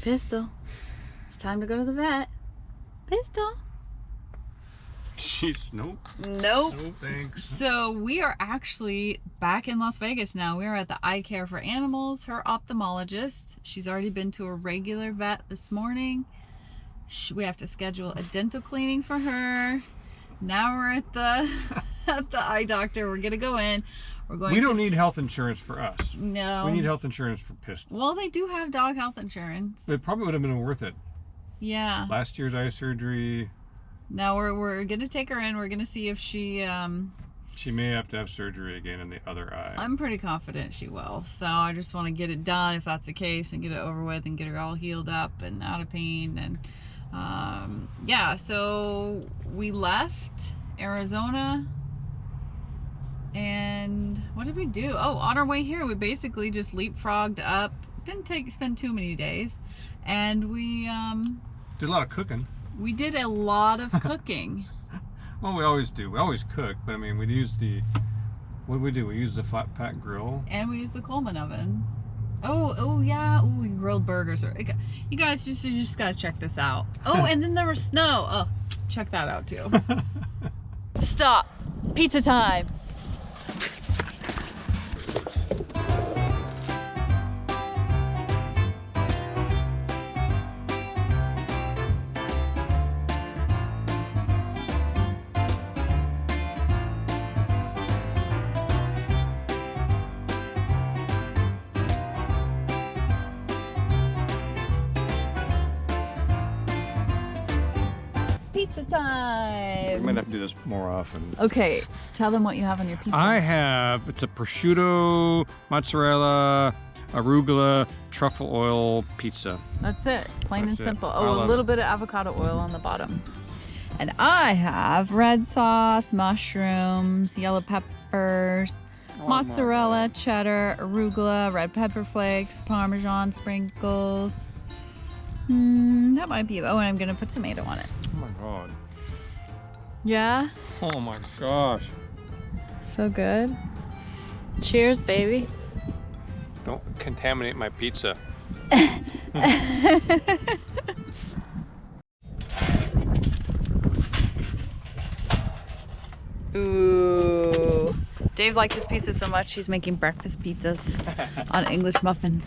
Pistol, it's time to go to the vet. Pistol. Jeez, nope. Nope. No thanks. So we are actually back in Las Vegas now. We are at the Eye Care for Animals, her ophthalmologist. She's already been to a regular vet this morning. We have to schedule a dental cleaning for her. Now we're at the at the eye doctor. We're gonna go in. We don't need health insurance for us. No. We need health insurance for Pistol. Well, they do have dog health insurance. It probably would have been worth it. Yeah. Last year's eye surgery. Now we're gonna take her in. We're gonna see if she may have to have surgery again in the other eye. I'm pretty confident she will. So I just want to get it done if that's the case and get it over with and get her all healed up and out of pain. And yeah, so we left Arizona. And what did we do? Oh, on our way here, we basically just leapfrogged up. Didn't spend too many days. And we did a lot of cooking. We did a lot of cooking. Well, we always do. We always cook, but I mean, we used what did we do? We used the flat pack grill. And we used the Coleman oven. Oh yeah. Oh, we grilled burgers. You guys you just gotta check this out. Oh, and then there was snow. Oh, check that out too. Stop. Pizza time. Pizza time! We might have to do this more often. Okay, tell them what you have on your pizza. It's a prosciutto, mozzarella, arugula, truffle oil pizza. That's it, plain That's and simple. it. Oh, a little bit of avocado oil on the bottom. And I have red sauce, mushrooms, yellow peppers, mozzarella, cheddar, arugula, red pepper flakes, Parmesan sprinkles. That might be it. Oh, and I'm gonna put tomato on it. Oh my god. Yeah? Oh my gosh. So good. Cheers, baby. Don't contaminate my pizza. Ooh. Dave liked his pizza so much, he's making breakfast pizzas on English muffins.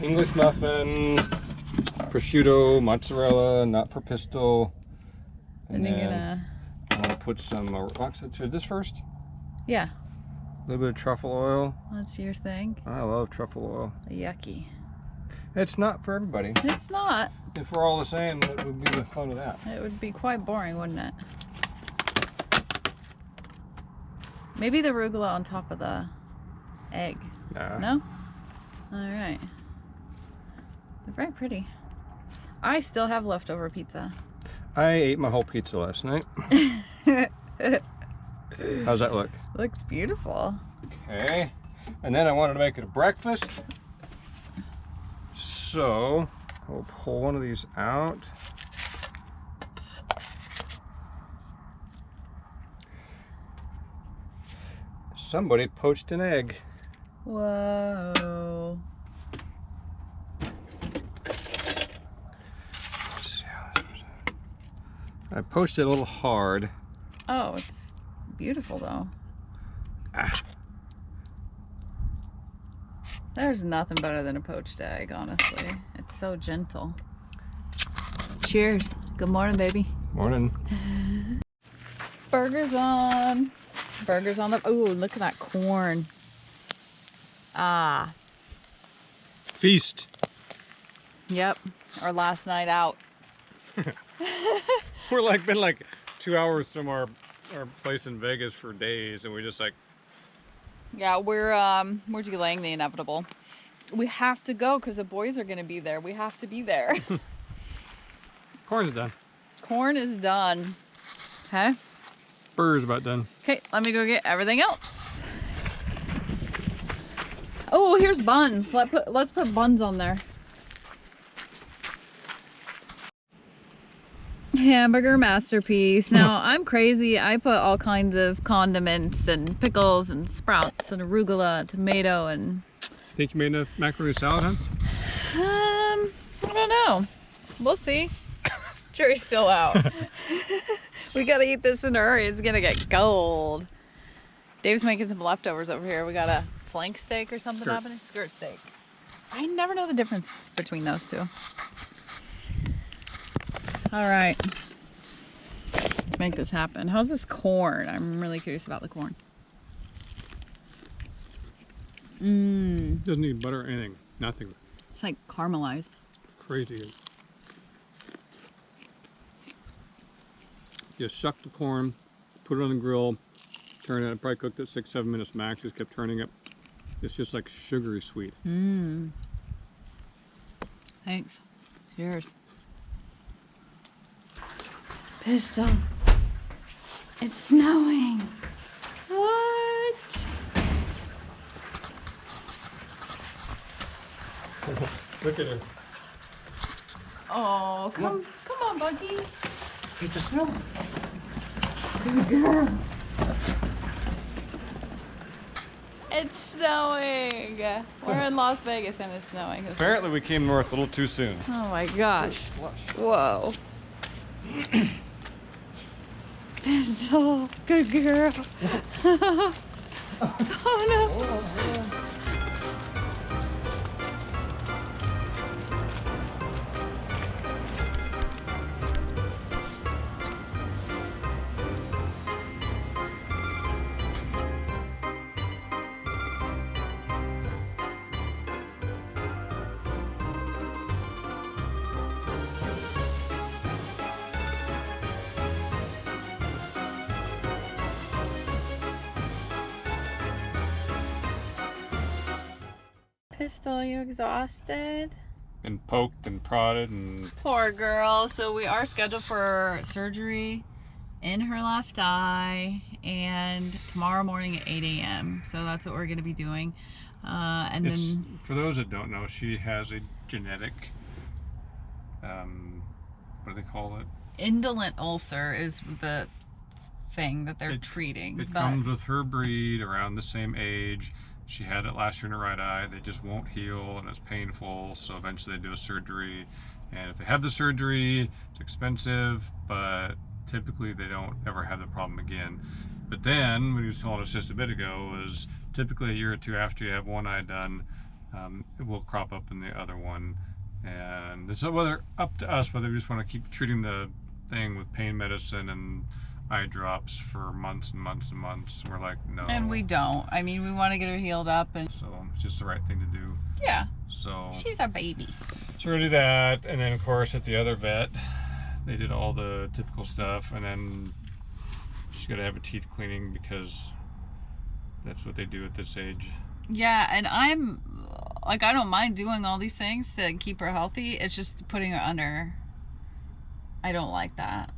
English muffin, prosciutto, mozzarella, not for Pistol. And you're then I'm gonna put some, should this first? Yeah. A little bit of truffle oil. That's your thing. I love truffle oil. Yucky. It's not for everybody. It's not. If we're all the same, what would be the fun of that? It would be quite boring, wouldn't it? Maybe the arugula on top of the egg. Nah. No? Alright. They're very pretty. I still have leftover pizza. I ate my whole pizza last night. How's that look? Looks beautiful. Okay. And then I wanted to make it a breakfast. So I'll pull one of these out. Somebody poached an egg. Whoa. I poached it a little hard. Oh, it's beautiful though. Ah. There's nothing better than a poached egg, honestly. It's so gentle. Cheers. Good morning, baby. Morning. Burgers on. Burgers on the... Oh, look at that corn. Ah. Feast. Yep. Our last night out. We're been 2 hours from our place in Vegas for days, and we just Yeah, we're delaying the inevitable. We have to go because the boys are going to be there. We have to be there. Corn's done. Corn is done. Okay. Burger's about done. Okay, let me go get everything else. Oh, here's buns. Let's put buns on there. Hamburger masterpiece. Now, I'm crazy. I put all kinds of condiments and pickles and sprouts and arugula, tomato, and... Think you made a macaroni salad, huh? don't know. We'll see. Jury's still out. We gotta eat this in a hurry. It's gonna get cold. Dave's making some leftovers over here. We got a flank steak or something happening. Skirt steak. I never know the difference between those two. All right. Let's make this happen. How's this corn? I'm really curious about the corn. Doesn't need butter or anything. Nothing. It's like caramelized. Crazy. Just shuck the corn, put it on the grill, turn it. I probably cooked it 6-7 minutes max. Just kept turning it. It's just like sugary sweet. Thanks. Cheers. Pistol. It's snowing. What? Look at her. Oh, come on, Buggy. It's the snow. Good girl. It's snowing. We're in Las Vegas and it's snowing. Apparently we came north a little too soon. Oh my gosh. Whoa. Pistol. Good girl. Oh no. Pistol, are you exhausted? Been poked and prodded and... Poor girl. So we are scheduled for surgery in her left eye and tomorrow morning at 8 a.m. So that's what we're going to be doing. And then... For those that don't know, she has a genetic... what do they call it? Indolent ulcer is the thing that they're treating. It comes with her breed, around the same age. She had it last year in her right eye. They just won't heal and it's painful, so eventually they do a surgery. And if they have the surgery, it's expensive, but typically they don't ever have the problem again. But then, what you told us just a bit ago, was typically a year or two after you have one eye done, it will crop up in the other one. And it's up to us whether we just want to keep treating the thing with pain medicine and eye drops for months and months and months. We're like, no. And we don't. I mean, we want to get her healed up. And so it's just the right thing to do. Yeah. So she's our baby. So we're going to do that. And then, of course, at the other vet, they did all the typical stuff. And then she's got to have a teeth cleaning because that's what they do at this age. Yeah, and I'm, like, I don't mind doing all these things to keep her healthy. It's just putting her under. I don't like that.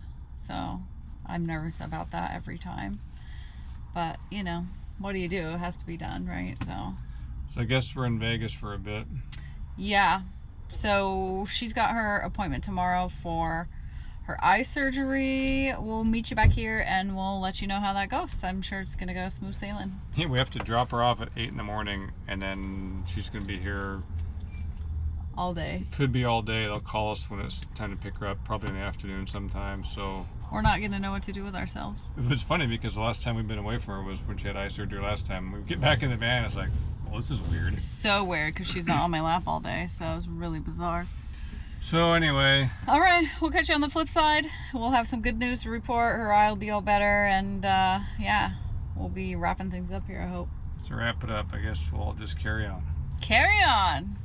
So I'm nervous about that every time. But, you know, what do you do? It has to be done, right? So I guess we're in Vegas for a bit. Yeah. So she's got her appointment tomorrow for her eye surgery. We'll meet you back here and we'll let you know how that goes. I'm sure it's going to go smooth sailing. Yeah, we have to drop her off at 8 in the morning and then she's going to be here all day. Could be all day. They'll call us when it's time to pick her up, probably in the afternoon sometime. So we're not going to know what to do with ourselves. It was funny because the last time we've been away from her was when she had eye surgery last time. We get back in the van, it's like, well, this is weird. So weird because she's not on my lap all day, so it was really bizarre. So anyway. All right, we'll catch you on the flip side. We'll have some good news to report. Her eye will be all better, and yeah, we'll be wrapping things up here, I hope. To wrap it up, I guess we'll just carry on. Carry on.